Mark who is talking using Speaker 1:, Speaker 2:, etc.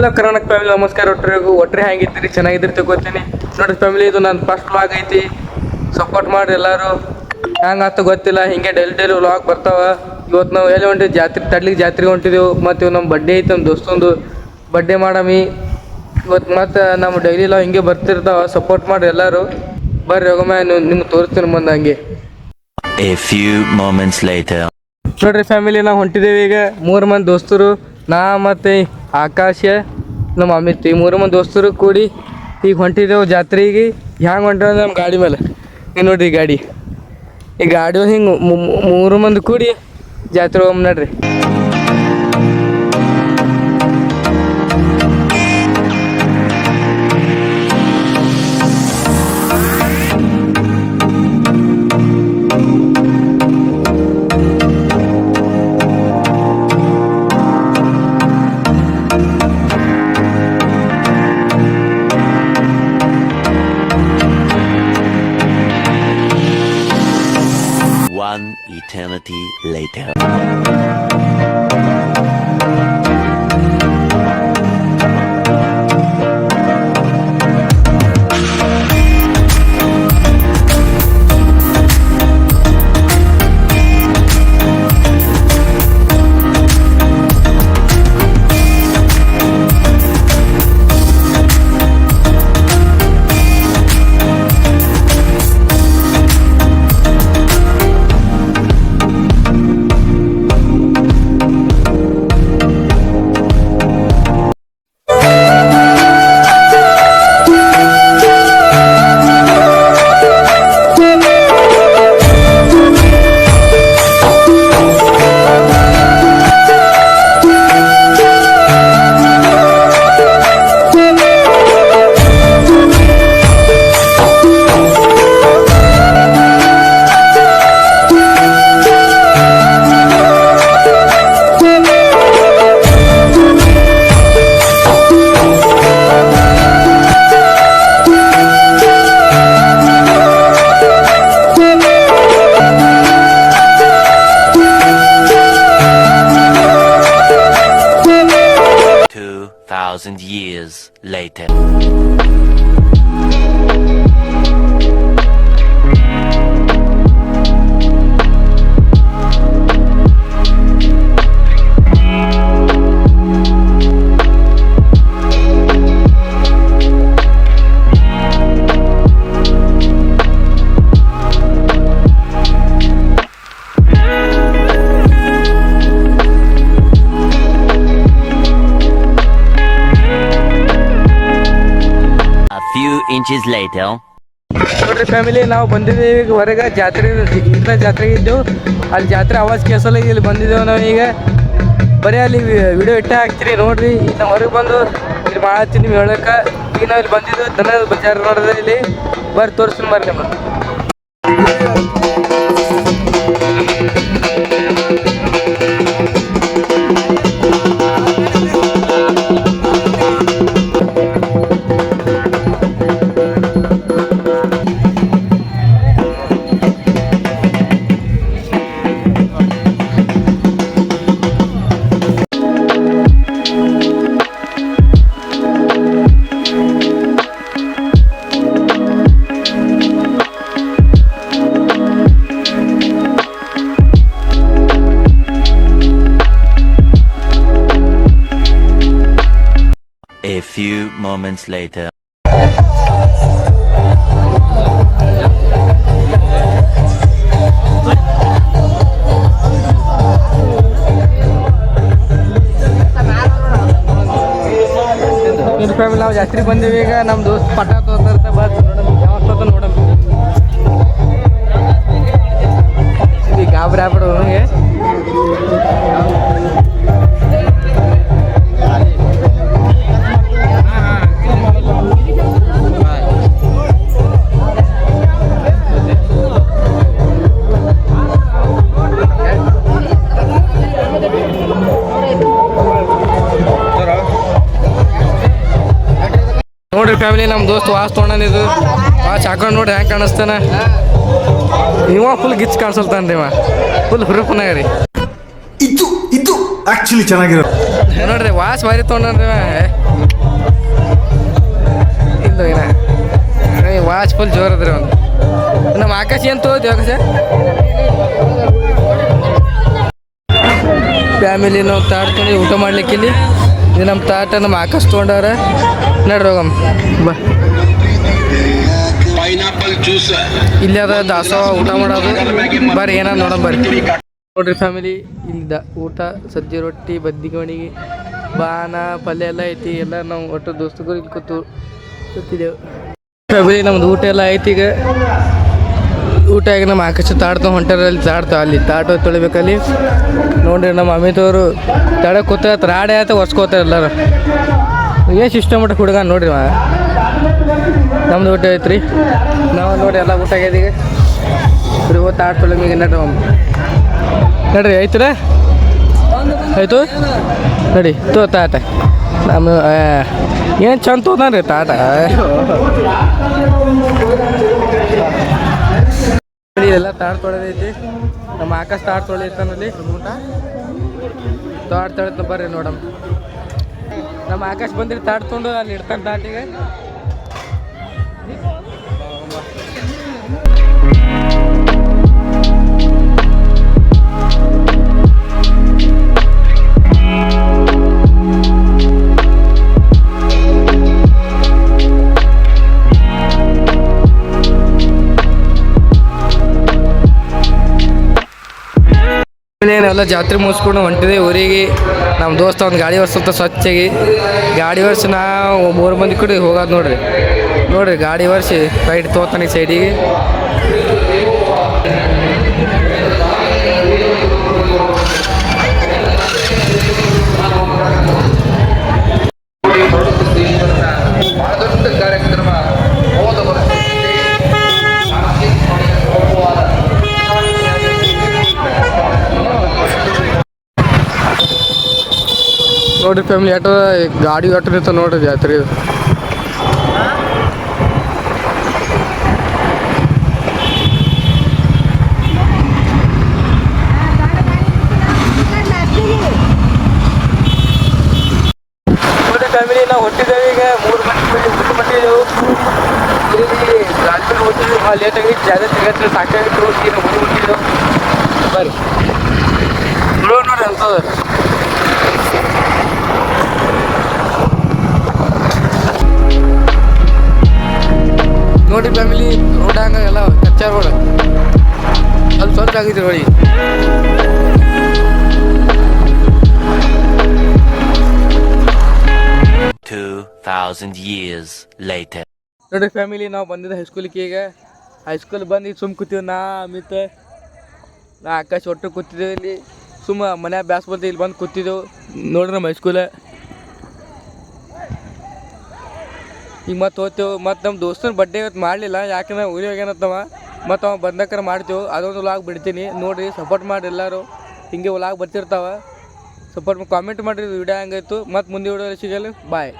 Speaker 1: Hello Karnataka family, ನಮಸ್ಕಾರ. ಒಟ್ಟರೆ ಹೆಂಗಿದ್ದೀರಿ? ಚೆನ್ನಾಗಿದ್ದೀರಿ ತಗೋತೀನಿ. ನೋಡ್ರಿ ಫ್ಯಾಮಿಲಿ, ಇದು ನನ್ನ ಫಸ್ಟ್ ವ್ಲಾಗ್ ಐತಿ. ಸಪೋರ್ಟ್ ಮಾಡಿ ಎಲ್ಲರೂ. ಹೆಂಗಾತ ಗೊತ್ತಿಲ್ಲ, ಹಿಂಗೆ ಡೈಲಿ ವ್ಲಾಗ್ ಬರ್ತಾವ. ಇವತ್ತು ನಾವು ಎಲ್ಲಿ ಹೊಂಟಿವಿ? ತಡ್ಲಿಗೆ ಜಾತ್ರೆಗೆ ಹೊಂಟಿದ್ದೆವು. ಮತ್ತು ನಮ್ಮ ಬಡ್ಡೆ ಐತೆ, ನಮ್ಮ ದೋಸ್ತಂದು ಬಡ್ಡೆ ಮಾಡಮಿ ಇವತ್ತು. ಮತ್ತು ನಮ್ಮ ಡೈಲಿ ಹಿಂಗೆ ಬರ್ತಿರ್ತಾವ. ಸಪೋರ್ಟ್ ಮಾಡಿ ಎಲ್ಲರೂ. ಬರ್ರಿ ಹೋಗಮ್ಮ, ನಿಮ್ಗೆ ತೋರಿಸ್ತೀನಿ ಮುಂದೆ ಹಂಗೆ.
Speaker 2: A few moments later.
Speaker 1: ನೋಡ್ರಿ ಫ್ಯಾಮಿಲಿ, ನಾವು ಹೊಂಟಿದ್ದೇವೆ ಈಗ. 3 ಮಂದಿ ದೋಸ್ತರು, ನಾ ಮತ್ತು ಆಕಾಶ, ನಮ್ಮ ಅಮಿತ್, ಈ 3 ಮಂದಿ ದೋಸ್ತರು ಕೂಡಿ ಈಗ ಹೊಂಟಿದ್ದೆವು ಜಾತ್ರೆಗೆ. ಹ್ಯಾಂಗೆ ಹೊಂಟ ನಮ್ಮ ಗಾಡಿ ಮೇಲೆ ಈಗ ನೋಡ್ರಿ. ಈ ಗಾಡಿ ಹಿಂಗೆ 3 ಮಂದಿ ಕೂಡಿ ಜಾತ್ರೆ ಹೋಗಮ್ ನೋಡ್ರಿ.
Speaker 2: One eternity later. Thousand years later. Inches later.
Speaker 1: ನೋಡ್ರಿ ಫ್ಯಾಮಿಲಿ, ನಾವು ಬಂದಿದ್ದೀವಿ ಈಗ ಹೊರಗೆ. ಜಾತ್ರೆಗೆ ಇದ್ದೆವು. ಅಲ್ಲಿ ಜಾತ್ರೆ ಆವಾಜ್ ಕೇಳಿಸಲ್ಲ. ಇಲ್ಲಿ ಬಂದಿದ್ದೇವೆ ನಾವು ಈಗ. ಬರೀ ಅಲ್ಲಿ ವಿಡಿಯೋ ಇಟ್ಟೆ ಹಾಕ್ತೀರಿ ನೋಡ್ರಿ. ಈಗ ನಾವು ಹೊರಗೆ ಬಂದು ಇಲ್ಲಿ ಮಾಡತ್ತೀನಿ ನೀವು ಹೇಳಕ್ಕೆ. ಈಗ ನಾವು ಇಲ್ಲಿ ಬಂದಿದ್ದೇವೆ ದನದ ಬಜಾರ್ ನೋಡಿದ್ರೆ. ಇಲ್ಲಿ ಬರ್ರಿ ತೋರಿಸ್ತೀನಿ ಬರ್ರಿ ನಮ್ಮ.
Speaker 2: A few moments later.
Speaker 1: Family, ನಾವು ಜಾತ್ರೆ ಬಂದೀವಿ ಈಗ. ನಮ್ಮ ದೋಸ್ತ್ ಪಟ ತೋರ್ತ ಬಸ್ ನೋಡಮ್ ನೋಡಮ್. ಈಗ ಗಾಬರಿ ಆಗ್ಬಿಡು ನನಗೆ. ನೋಡ್ರಿ ಫ್ಯಾಮಿಲಿ, ನಮ್ಮ ದೋಸ್ತ್ ವಾಚ್ ತೊಗೊಂಡಿದ್ದು. ವಾಚ್ ಹಾಕೊಂಡು ನೋಡ್ರಿ ಹೆಂಗೆ ಕಾಣಿಸ್ತಾನ. ಇವ ಫುಲ್ ಗಿಚ್ ಕಾಣಿಸಲ್ತಾನ್ರಿ. ಇವ ಫುಲ್ ಹುರುಪನಾಗ ರೀ.
Speaker 3: ಇದು ಆಕ್ಚುಲಿ ಚೆನ್ನಾಗಿರೋದು.
Speaker 1: ನೋಡ್ರಿ ವಾಸ್ ಮಾರಿ ತೊಗೊಂಡ್ರಿ ಇಲ್ಲ ವಾಚ್ ಫುಲ್ ಜೋರ್ ಅದ್ರಿ ಒಂದು ನಮ್ಮ ಆಕಾಶ ಏನು ತಗೋತೀವಿ ಆಕಾಶ ಫ್ಯಾಮಿಲಿ ನಾವು ತಾಟ್ ತೊಗೊಂಡು ಊಟ ಮಾಡ್ಲಿಕ್ಕೆ ಇಲ್ಲಿ ಇದು ನಮ್ಮ ತಾಟ ನಮ್ಮ ಆಕಾಶ ತೊಗೊಂಡವ್ರ ನಡ್ರಿ ಹೋಗಮ್ಮ ಬಾ ಇಲ್ಲಿ ಅದ ದಾಸೋಹ ಊಟ ಮಾಡೋದು ಬರ್ರಿ ಏನಾದ್ರು ನೋಡಮ್ ಬರ್ರಿ ನೋಡ್ರಿ ಫ್ಯಾಮಿಲಿ ಇಲ್ಲಿ ಊಟ ಸಜ್ಜಿ ರೊಟ್ಟಿ ಬದ್ನಿಗೆ ಬಾನ ಪಲ್ಯ ಎಲ್ಲ ಐತಿ ಎಲ್ಲ ನಾವು ಒಟ್ಟು ದೋಸ್ತಗಳು ಇಲ್ಲಿ ಕೂತಿದ್ದೆವು ಫ್ಯಾಮಿಲಿ ನಮ್ದು ಊಟ ಎಲ್ಲ ಐತಿ ಈಗ ಊಟ ಆಗಿ ನಮ್ಮ ಆಕಾಶ ತಾಡ್ತಾ ಹೊಂಟಾರಲ್ಲಿ ತಾಡ್ತಾವ ಅಲ್ಲಿ ತಾಟ ತೊಳಿಬೇಕಲ್ಲಿ ನೋಡ್ರಿ ನಮ್ಮ ಅಮಿತವರು ತಡ ಕೂತ ರಾಡೆ ಆಯ್ತು ಒರ್ಸ್ಕೋತಾರೆ ಎಲ್ಲರೂ ಏನು ಸಿಸ್ಟಮಟಿಕ್ ಹುಡುಗ ನೋಡ್ರಿ ನಮ್ದು ಊಟ ಐತ್ರಿ ನಾವು ನೋಡಿ ಎಲ್ಲ ಊಟ ಆಗ್ಯದ ಈಗ ಬರೀ ಹೋಗಿ ತಾಟ ತೊಳಿಮಿಗೆ ನಡ್ರಿ ಐತ್ರ ಆಯಿತು ನಡಿ ತಾಟ ನಮ್ಮ ಏನು ಚಂದ ತೋದಾನ್ರಿ ತಾಟ ಎಲ್ಲ ತಾಟ್ ತೊಳೆದೈತಿ ನಮ್ಮ ಆಕಾಶ ತಾಟ್ ತೊಳಿತಾನಲ್ಲಿ ಊಟ ತಾಟ್ ತೊಳಿತ ಬರ್ರಿ ನೋಡಮ್ಮ ನಮ್ಮ ಆಕಾಶ ಬಂದಿರಿ ತಾಟ್ ತೊಗೊಂಡು ಅಲ್ಲಿ ಇಡ್ತಾನೆ ತಾಟಿಗೆ ಏನೆಲ್ಲ ಜಾತ್ರೆ ಮುಗಿಸ್ಕೊಂಡು ಹೊಂಟಿದೆ ಊರಿಗೆ ನಮ್ಮ ದೋಸ್ತ ಒಂದು ಗಾಡಿ ವರ್ಷ ಸ್ವಚ್ಛಾಗಿ ಗಾಡಿ ವರ್ಷ ನಾವು 3 ಮಂದಿ ಕೂಡ ಹೋಗೋದು ನೋಡ್ರಿ ಗಾಡಿ ವರ್ಷ ರೈಟ್ ತೋತಾನೆ ಸೈಡಿಗೆ ಕಾರ್ಯಕ್ರಮ ನೋಡ್ರಿ ಫ್ಯಾಮಿಲಿ ಆಟೋ ಗಾಡಿ ಆಟೋ ನಿಂತ ನೋಡ್ರಿ ಜಾತ್ರೆ ಫ್ಯಾಮಿಲಿ ನಾವು ಹೊಟ್ಟಿದ್ದೇವೆ ಈಗ 3 ಮಟ್ಟಿದ್ದೆವು ಗಾಡಿ ಹೋಗ್ತೀವಿ ಲೇಟ್ ಆಗಿ ಜಾಗ ತೆಗೆದ್ರೆ ಸಾಕಾಗಿತ್ತು ಈಗ ಮುಟ್ಟಿದ್ದೆವು ಬರ್ರಿ ನೋಡ್ರಿ ಅಂತದ ನೋಡಿ ಫ್ಯಾಮಿಲಿ ರೋಡ್ ಹಂಗ ಎಲ್ಲ ಕಚ್ಚಾ ರೋಡ್ ಅಲ್ಲಿ ಸ್ವಚ್ಛ ಆಗಿದ್ರಿ ನೋಡಿ
Speaker 2: 2000 years later.
Speaker 1: ನೋಡಿ ಫ್ಯಾಮಿಲಿ ನಾವು ಬಂದಿದ್ದೆ ಹೈಸ್ಕೂಲಿಗೆ ಈಗ ಹೈಸ್ಕೂಲ್ ಬಂದು ಸುಮ್ ಕೂತೀವಿ ನಾ ಅಮಿತ್ ನಾ ಆಕಾಶ ಒಟ್ಟು ಕೂತಿದ್ದೇವೆ ಇಲ್ಲಿ ಸುಮ್ಮ ಮನ್ಯಾಗ ಬ್ಯಾಸ್ ಬಂದು ಇಲ್ಲಿ ಬಂದು ಕೂತಿದ್ದೆವು ನೋಡ್ರಿ ನಮ್ಮ ಹೈಸ್ಕೂಲ ಈಗ ಮತ್ತೆ ಹೋಗ್ತೇವೆ ಮತ್ತು ನಮ್ಮ ದೋಸ್ತನ ಬಡ್ಡೆ ಇವತ್ತು ಮಾಡಲಿಲ್ಲ ಯಾಕಂದ್ರೆ ಊರಿಗೆ ಹೋಗ್ಯಾನತ್ತವ ಮತ್ತು ಅವ ಬಂದಕ್ಕಾರ ಮಾಡ್ತೇವೆ ಅದೊಂದು ವ್ಲಾಗ್ ಬಿಡ್ತೀನಿ ನೋಡಿರಿ ಸಪೋರ್ಟ್ ಮಾಡಿ ಎಲ್ಲರೂ ಹಿಂಗೆ ವ್ಲಾಗ್ ಬರ್ತಿರ್ತಾವೆ ಸಪೋರ್ಟ್ ಕಾಮೆಂಟ್ ಮಾಡಿರಿ ವಿಡಿಯೋ ಹಂಗಾಯ್ತು ಮತ್ತು ಮುಂದೆ ವಿಡಿಯೋ ಸಿಗಲ್ಲ ಬಾಯ್.